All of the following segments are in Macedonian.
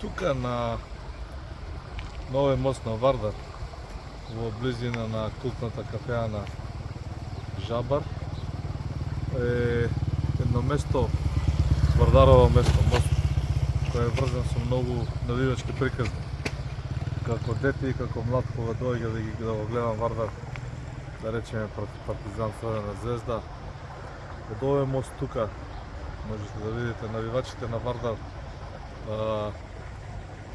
тука на новиот мост на Вардар, во близина на култната кафеа на Жабар, е едно место, Вардарово место, мост, кој е врзан со многу навивачки приказни. Како дете и како млад кога доаѓа да го гледам Вардар, да речеме против Партизан Црвена звезда, од овој мост тука можете да видите навивачите на Вардар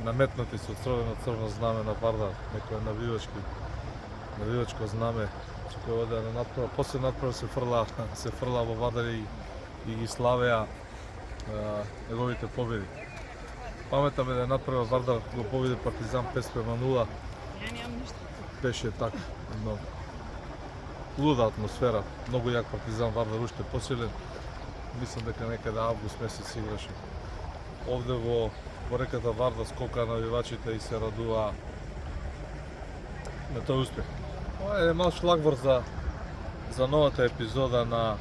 наметнати со црвено знаме на Вардар, некој навивачко знаме со кој оде на надпрва, после надпрва се фрла во Вардар и ги славеа неговите победи. Паметам е да надпрва Вардар го победи Партизан 5:0. Беше така, едно луда атмосфера, многу јак Партизан, Вардар уште посилен. Мислам дека некаде август месец играше. Овде во реката Вардар скока навивачите и се радуваа на тој успех. Ова е мал шлагвор за новата епизода на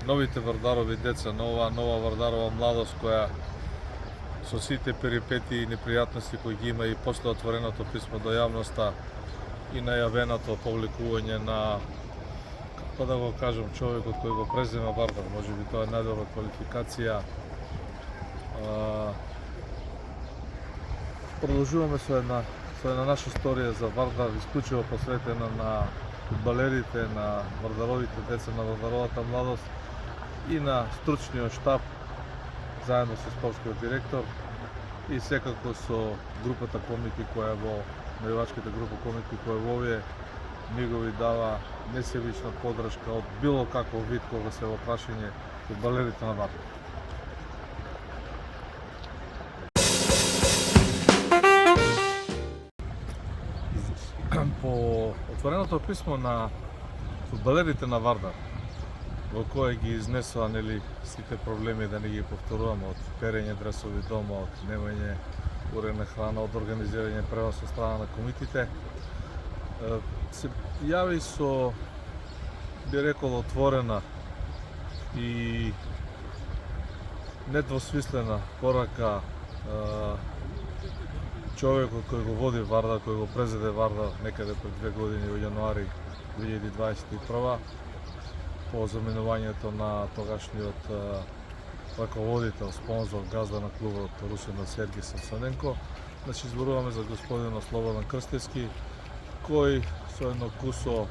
новите Вардарови деца, нова Вардарова младост која со сите перипетии и непријатности кои ги има и после отвореното писмо до јавноста и најавеното публикување на, како да го кажам, човекот кој го презема Вардар, можеби тоа е најдобра квалификација. Продолжуваме со една наша историја за Вардар, исклучиво посветена на фудбалерите, на Вардаровите деца, на Вардаровата младост и на стручниот штаб, заедно со спортскиот директор и секако со групата комики која навивачката група комики која во овие мигови дава несебична поддршка од било каков вид кога се во прашање фудбалерите на Вардар. По отвореното писмо на фудбалерите на Вардар, во кое ги изнесоа сите проблеми, да не ги повторуваме, од перење дресови дома, од немање уредна храна, од организирање превоз со страна на комитите, се јави со, би рекол, отворена и недвосмислена порака човекот кој го води Вардар, кој го презеде Вардар некаде пред 2 години во јануари 2021 по заменувањето на тогашниот раководител, спонзор, газда на клубот Русина Сергеј Самсоненко. Значи, зборуваме за господинот Слободан Крстевски, кој со едно кусо,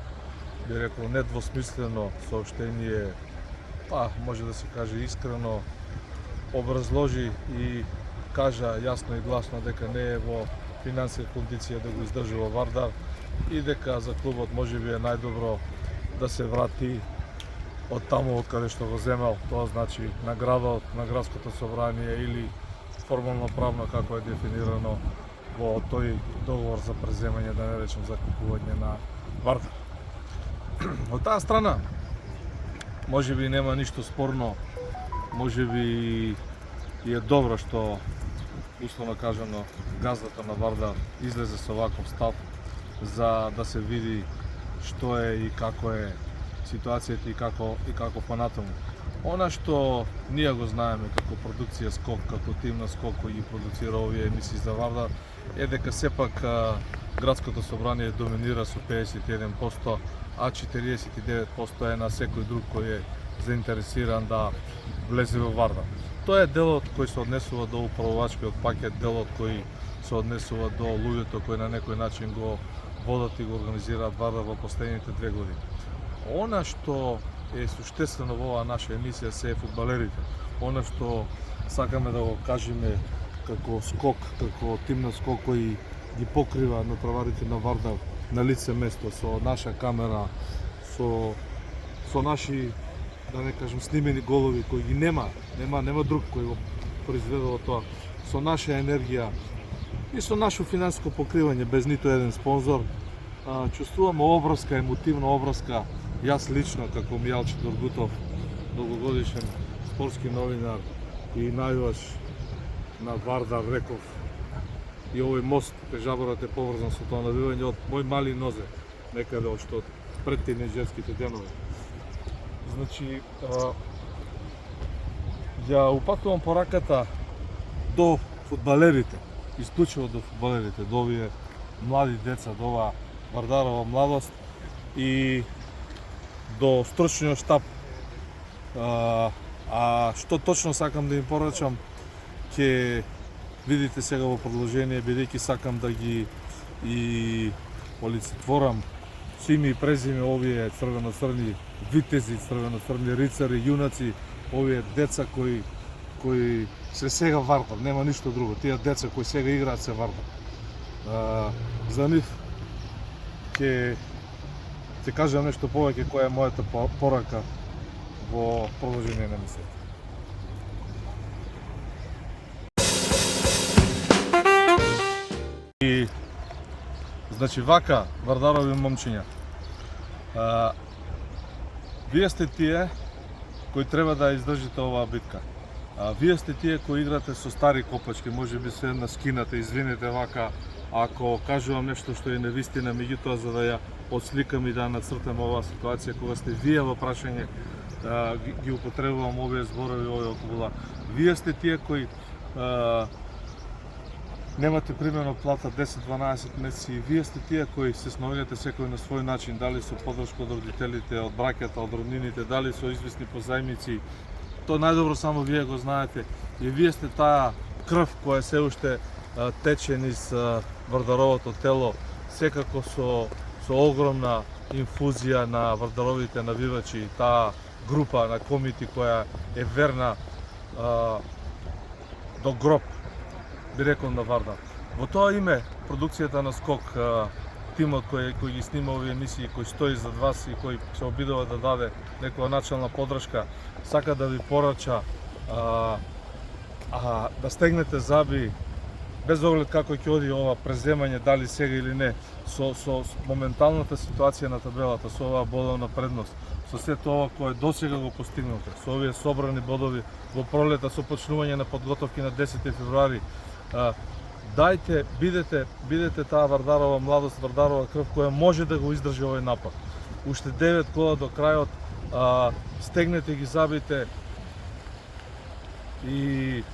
би рекол, недвосмислено соопштение, може да се каже искрено, образложи и кажа јасно и гласно дека не е во финансија кондиција да го издржува Вардар и дека за клубот можеби е најдобро да се врати од таму од каде што го земал, тоа значи на градот, на градското собрание или формално правно како е дефинирано во тој договор за преземање, да не речем за купување на Вардар. Од таа страна можеби нема ништо спорно, можеби и е добро што, условно кажано, газдата на Вардар излезе со ваков став за да се види што е и како е ситуацијата и како понатаму. Она што ние го знаеме како продукција Скок, како тим на Скок кој ги продуцира овие емисии за Вардар, е дека сепак градското собрание доминира со 51%, а 49% е на секој друг кој е заинтересиран да влезе во Вардар. Тоа е делот кој се однесува до управувачкиот пакет, делот кој се однесува до луѓето кои на некој начин го водат и го организираат Вардар во последните 2 години. Она што е суштествено во оваа наша емисија се фудбалерите. Она што сакаме да го кажеме како Скок, како тим на Скок кој ги покрива натпреварите на Вардар на лице место со наша камера, со наши, да не кажем, снимени голови кои ги нема друг кој го произведува тоа, со наша енергија и со нашо финансиско покривање без ниту еден спонзор, чувствуваме обврска, емотивна обврска. Јас лично, како Мијалче Доргутов, долгогодишен спортски новинар и најваш на Вардар, реков, и овој мост кај Жаборот е поврзан со тоа навивање од мој мали нозе, некаде од пред тинејџерските денови. Значи, ја упатувам пораката до фудбалерите, исклучиво до фудбалерите, до овие млади деца, до оваа Вардарова младост и до стручниот штаб. А што точно сакам да им порачам, ќе видите сега во продолжение, бидејќи сакам да ги и олицетворам с име и презиме овие црвено-црни витези, црвено-црни рицари, јунаци, овие деца кои се сега Вардар, нема ништо друго. Тие деца кои сега играат се Вардар. За нив ќе кажам нешто повеќе која е мојата порака во продолжение на мисијата. И значи вака, Вардарови момчиња, вие сте тие кои треба да издржите оваа битка. Вие сте тие кои играте со стари копачки, може би се наскинате, извинете вака, ако кажувам нешто што е невистина, меѓутоа за да ја отсликам и да нацртам оваа ситуација, кога сте вие во прашање, ги употребувам овие зборови, овие околула. Вие сте тие кои немате примерно плата 10-12 месеци и вие сте тие кои се снаоѓате секој на свој начин, дали со подршка од родителите, од браќата, од роднините, дали со известни позајмици. Тоа најдобро само вие го знаете и вие сте таа крв која се уште тече низ Вардаровото тело, секако со огромна инфузија на Вардаровите навивачи, таа група на комити која е верна до гроб, би рекол, на Вардар. Во тоа име, продукцијата на Скок, тимот кој ги снима овие емисии, кој стои зад вас и кој се обидува да даде некоја начална подршка, сака да ви порача да стегнете заби, без оглед како ќе оди ова преземање, дали сега или не, со моменталната ситуација на табелата, со оваа бодовна предност, со сето ова кое досега го постигнате, со овие собрани бодови во пролета, со почнување на подготовки на 10 февруари, дајте, бидете таа Вардарова младост, Вардарова крв која може да го издржи овој напад. Уште 9 кола до крајот, стегнете ги забите и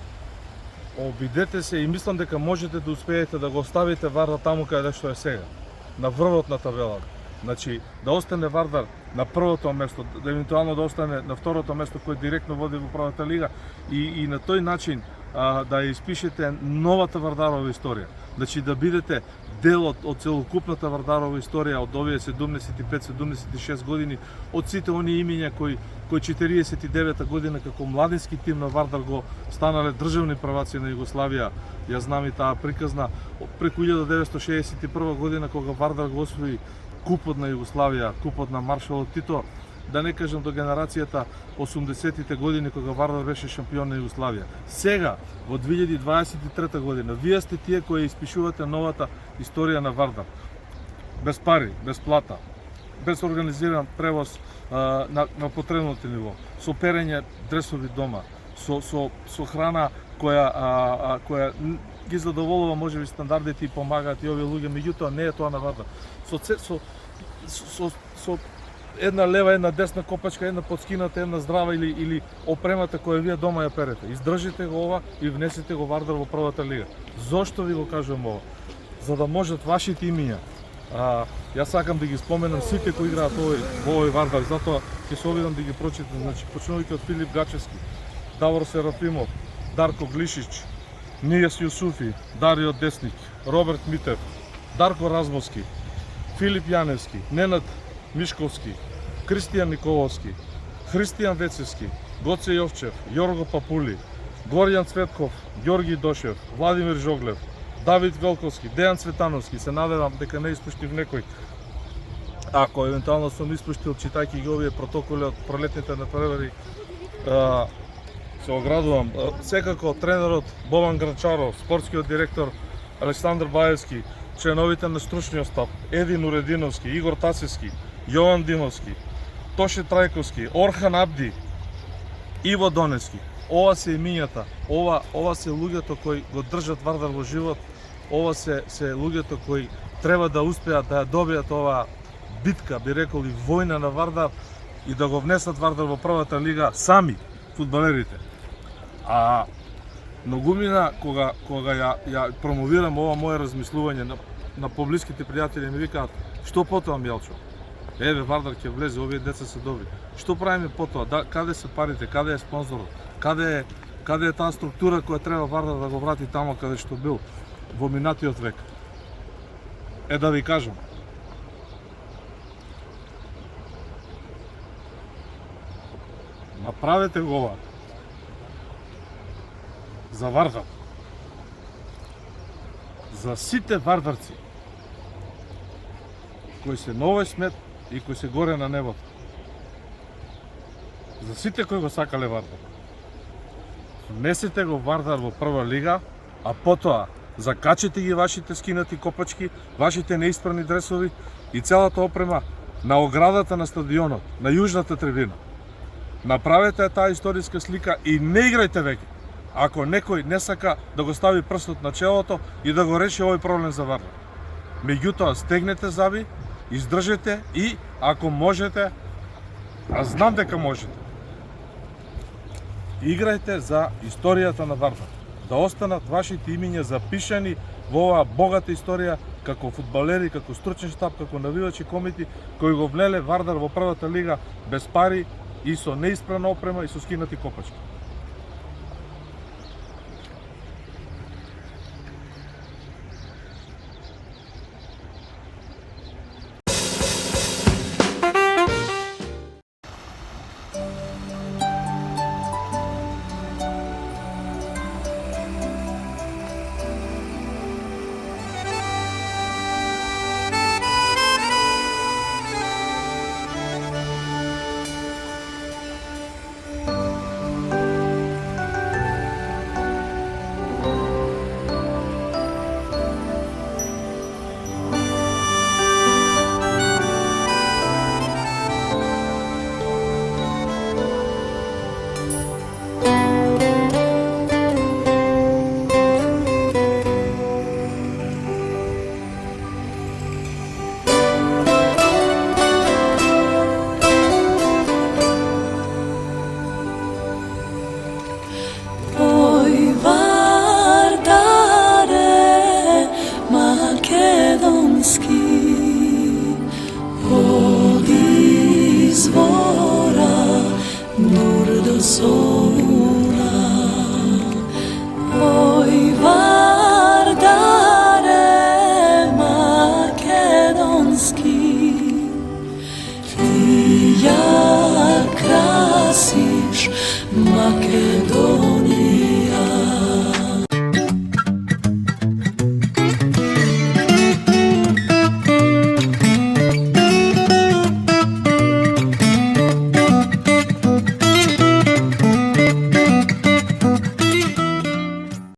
обидете се и мислам дека можете да успеете да го оставите Вардар таму каде што е сега, на врвот на табелата. Значи, да остане Вардар на првото место, да евентуално да остане на второто место кој директно води во првата лига и на тој начин да испишете новата Вардарова историја. Значи да бидете дел од целокупната Вардарова историја од овие 75-76 години, од сите оние имиња кои 49 година како младински тим на Вардар го станале државни праваци на Југославија. Ја знам и таа приказна преку 1961 година кога Вардар го освои купот на Југославија, купот на маршалот Тито, да не кажам до генерацијата 80-тите години кога Вардар беше шампион на Југославија. Сега, во 2023 година, вие сте тие кои испишувате новата историја на Вардар. Без пари, без плата, без организиран превоз на потребното ниво, со перење дресови дома, со храна која ги задоволува можеби стандардите и помагаат и овие луѓе, меѓутоа не е тоа на Вардар. Со една лева, една десна копачка, една подскината, една здрава или опремата која вие дома ја перете. Издржите го ова и внесете го Вардар во првата лига. Зошто ви го кажувам ова? За да можат вашите имиња. Јас сакам да ги споменам сите кои играат во овој Вардар, затоа ќе се обидам да ги прочитам. Значи, почнувајќи од Филип Гачевски, Давор Серафимов, Дарко Глишич, Нијас Јусуфи, Дарио Десник, Роберт Митев, Дарко Размовски, Филип Јаневски, Ненад Мишковски, Кристијан Николовски, Христијан Вецевски, Гоце Јовчев, Јорго Папули, Горјан Цветков, Ѓорги Дошев, Владимир Жоглев, Давид Велковски, Дејан Цветановски. Се надевам дека не испуштив некој. Ако евентуално сум испуштил, читајќи ги овие протоколи од пролетните надпревари, се оградувам. Секако тренерот Бован Гранчаров, спортскиот директор Александар Баевски, членовите на стручниот штаб Един Урединовски, Игор Тасевски, Јован Димовски, Тоше Трајковски, Орхан Абди, Иво Донески. Ова се имињата, ова се луѓето кои го држат Вардар во живот, ова се луѓето кои треба да успеат да ја добијат оваа битка, би рекол и војна на Вардар и да го внесат Вардар во првата лига сами фудбалерите. Многумина кога ја промовирам ова мое размислување на поблиските пријатели ми викаат: "Што потоа, Мјалчо? Еве Вардар ќе влезе, овие деца се добри. Што правиме потоа? Каде се парите? Каде е спонзорот? Каде е таа структура која треба Вардар да го врати тамо каде што бил во минатиот век?" Да ви кажам, направете го ова за Вардар, за сите вардарци кои се на овој смет и кои се горе на небото, за сите кои го сакале Вардар. Внесете го Вардар во прва лига, а потоа закачете ги вашите скинати копачки, вашите неисправни дресови и целата опрема на оградата на стадионот, на јужната трибина. Направете таа историска слика и не играјте веќе, ако некој не сака да го стави прстот на челото и да го реши овој проблем за Вардар. Меѓутоа, стегнете заби, издржете и, ако можете, а знам дека можете, играјте за историјата на Вардар. Да останат вашите имиња запишани во оваа богата историја како фудбалери, како стручен штаб, како навивачи комити кои го влеле Вардар во првата лига без пари и со неисправна опрема и со скинати копачки. Makedonski,